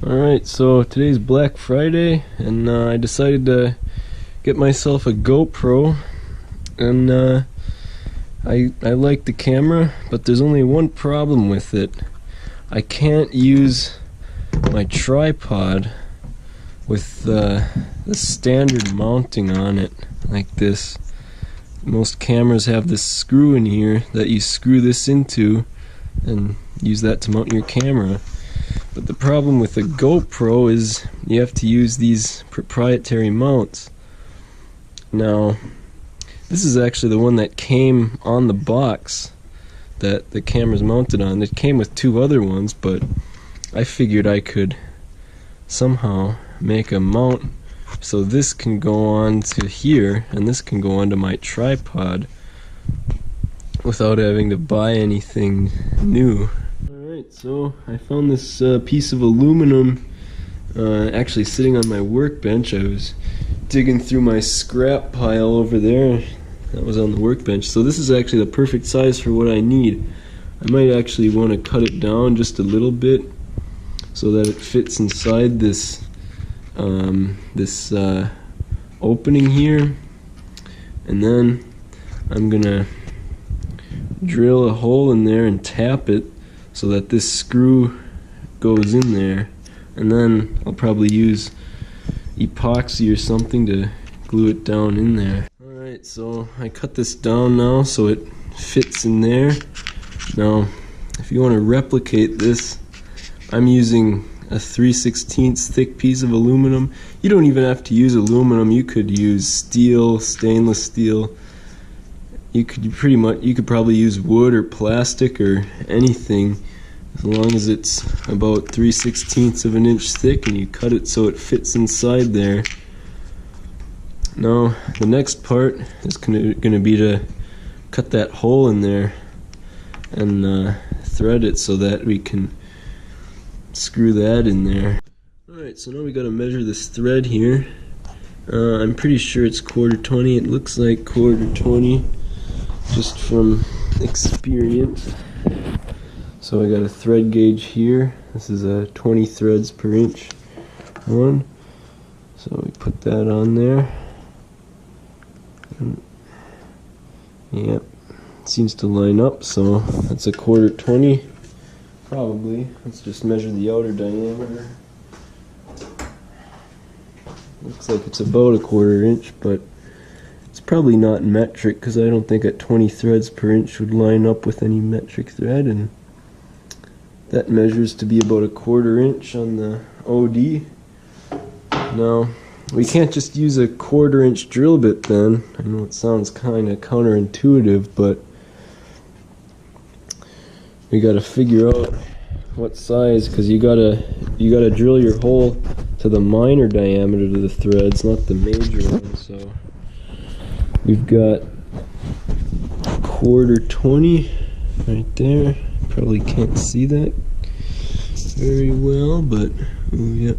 Alright, so today's Black Friday, and I decided to get myself a GoPro, and I like the camera, but there's only one problem with it. I can't use my tripod with the standard mounting on it like this. Most cameras have this screw in here that you screw this into and use that to mount your camera. But the problem with the GoPro is you have to use these proprietary mounts. Now, this is actually the one that came on the box that the camera's mounted on. It came with two other ones, but I figured I could somehow make a mount so this can go on to here and this can go onto my tripod without having to buy anything new. Alright, so I found this piece of aluminum actually sitting on my workbench. I was digging through my scrap pile over there. That was on the workbench. So this is actually the perfect size for what I need. I might actually want to cut it down just a little bit so that it fits inside this opening here, and then I'm gonna drill a hole in there and tap it so that this screw goes in there, and then I'll probably use epoxy or something to glue it down in there. Alright, so I cut this down now so it fits in there. Now, if you want to replicate this, I'm using a 3/16 thick piece of aluminum. You don't even have to use aluminum. You could use steel, stainless steel. You could probably use wood or plastic or anything, as long as it's about 3/16 of an inch thick and you cut it so it fits inside there. Now the next part is gonna be to cut that hole in there and thread it so that we can screw that in there. Alright, so now we gotta measure this thread here. I'm pretty sure it's 1/4 It looks like 1/4 just from experience. So I got a thread gauge here. This is a 20 threads per inch one. So we put that on there. Yep, it seems to line up, so that's a 1/4 probably. Let's just measure the outer diameter. Looks like it's about a 1/4 inch, but it's probably not metric because I don't think at 20 threads per inch would line up with any metric thread, and that measures to be about a 1/4 inch on the OD. Now, we can't just use a 1/4 inch drill bit then. I know it sounds kind of counterintuitive, but we gotta figure out what size, because you gotta drill your hole to the minor diameter of the threads, not the major one. So we've got 1/4 right there. Probably can't see that very well, but oh yep,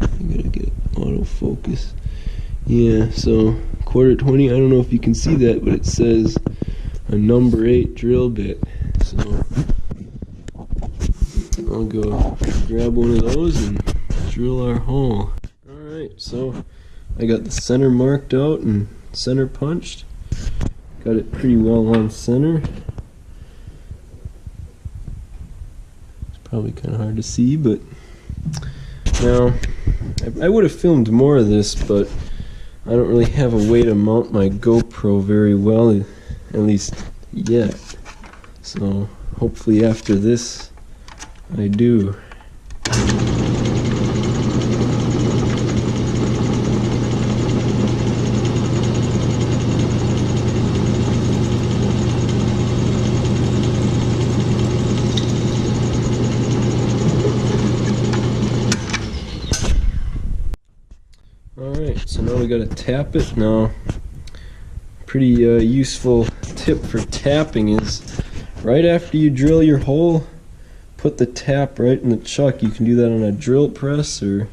I gotta get autofocus. Yeah, so 1/4. I don't know if you can see that, but it says a number 8 drill bit. So I'll go grab one of those and drill our hole. Alright, so I got the center marked out and center punched. Got it pretty well on center. It's probably kind of hard to see, but now I would have filmed more of this, but I don't really have a way to mount my GoPro very well, at least yet. So hopefully after this I do. Alright, so now we gotta tap it. Now, pretty useful tip for tapping is right after you drill your hole, put the tap right in the chuck. You can do that on a drill press or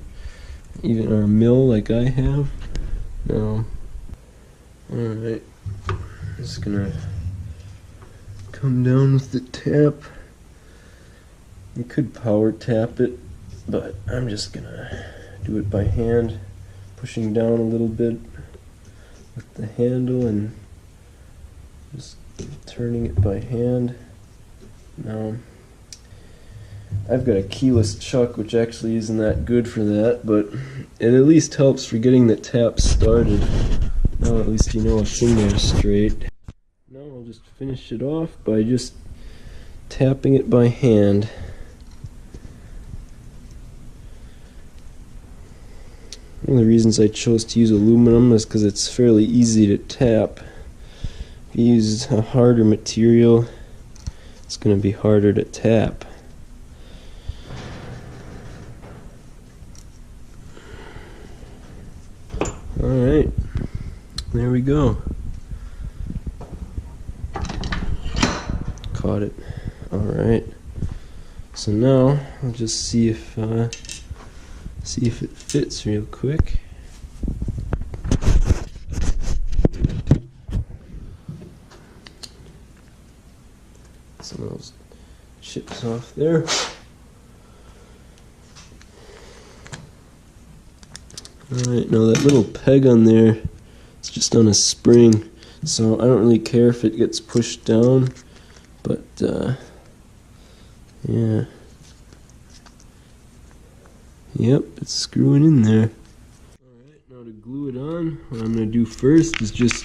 even on a mill like I have. Now, alright, just gonna come down with the tap. You could power tap it but I'm just gonna do it by hand, pushing down a little bit with the handle and just turning it by hand. Now, I've got a keyless chuck, which actually isn't that good for that, but it at least helps for getting the tap started. Now at least you know a finger is straight. Now I'll just finish it off by just tapping it by hand. One of the reasons I chose to use aluminum is because it's fairly easy to tap. If you use a harder material, it's going to be harder to tap. Alright, there we go. Caught it. Alright. So now I'll just see if it fits real quick. Some of those chips off there. Alright, now that little peg on there, it's just on a spring, so I don't really care if it gets pushed down, but yeah. Yep, it's screwing in there. Alright, now to glue it on, what I'm going to do first is just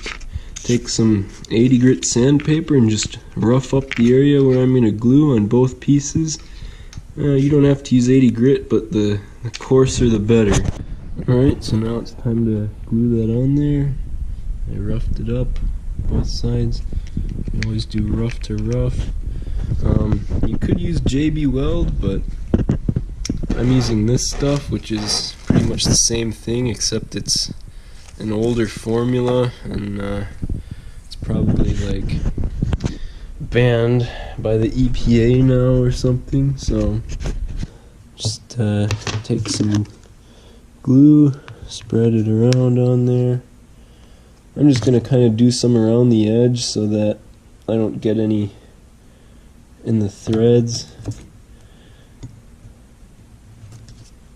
take some 80 grit sandpaper and just rough up the area where I'm going to glue on both pieces. You don't have to use 80 grit, but the coarser the better. Alright, so now it's time to glue that on there. I roughed it up, both sides. You can always do rough to rough. You could use JB Weld, but I'm using this stuff, which is pretty much the same thing, except it's an older formula, and it's probably like banned by the EPA now or something. So just take some glue, spread it around on there. I'm just going to kind of do some around the edge so that I don't get any in the threads.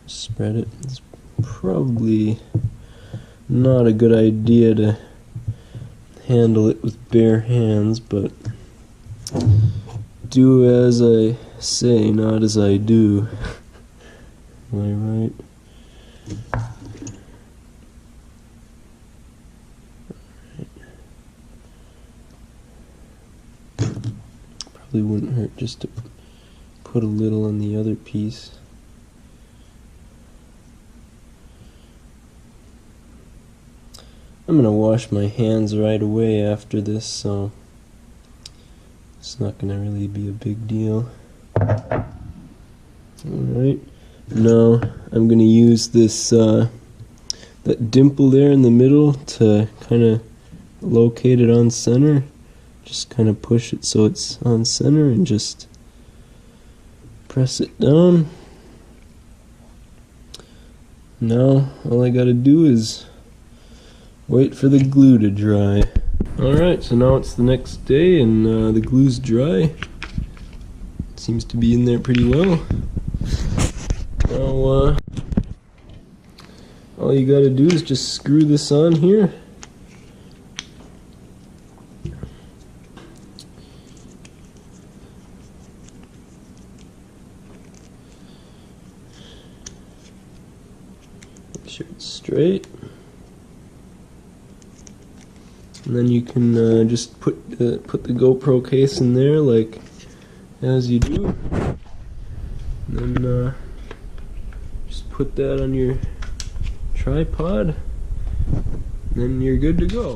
Spread it. It's probably not a good idea to handle it with bare hands, but do as I say, not as I do. Am I right? Probably wouldn't hurt just to put a little on the other piece. I'm gonna wash my hands right away after this, so it's not gonna really be a big deal. Alright, now I'm gonna use this that dimple there in the middle to kind of locate it on center. Just kind of push it so it's on center and just press it down. Now all I gotta do is wait for the glue to dry. Alright, so now it's the next day and the glue's dry. It seems to be in there pretty well. Now all you gotta do is just screw this on here. Make sure it's straight. And then you can just put the GoPro case in there like as you do. And then just put that on your tripod, and then you're good to go.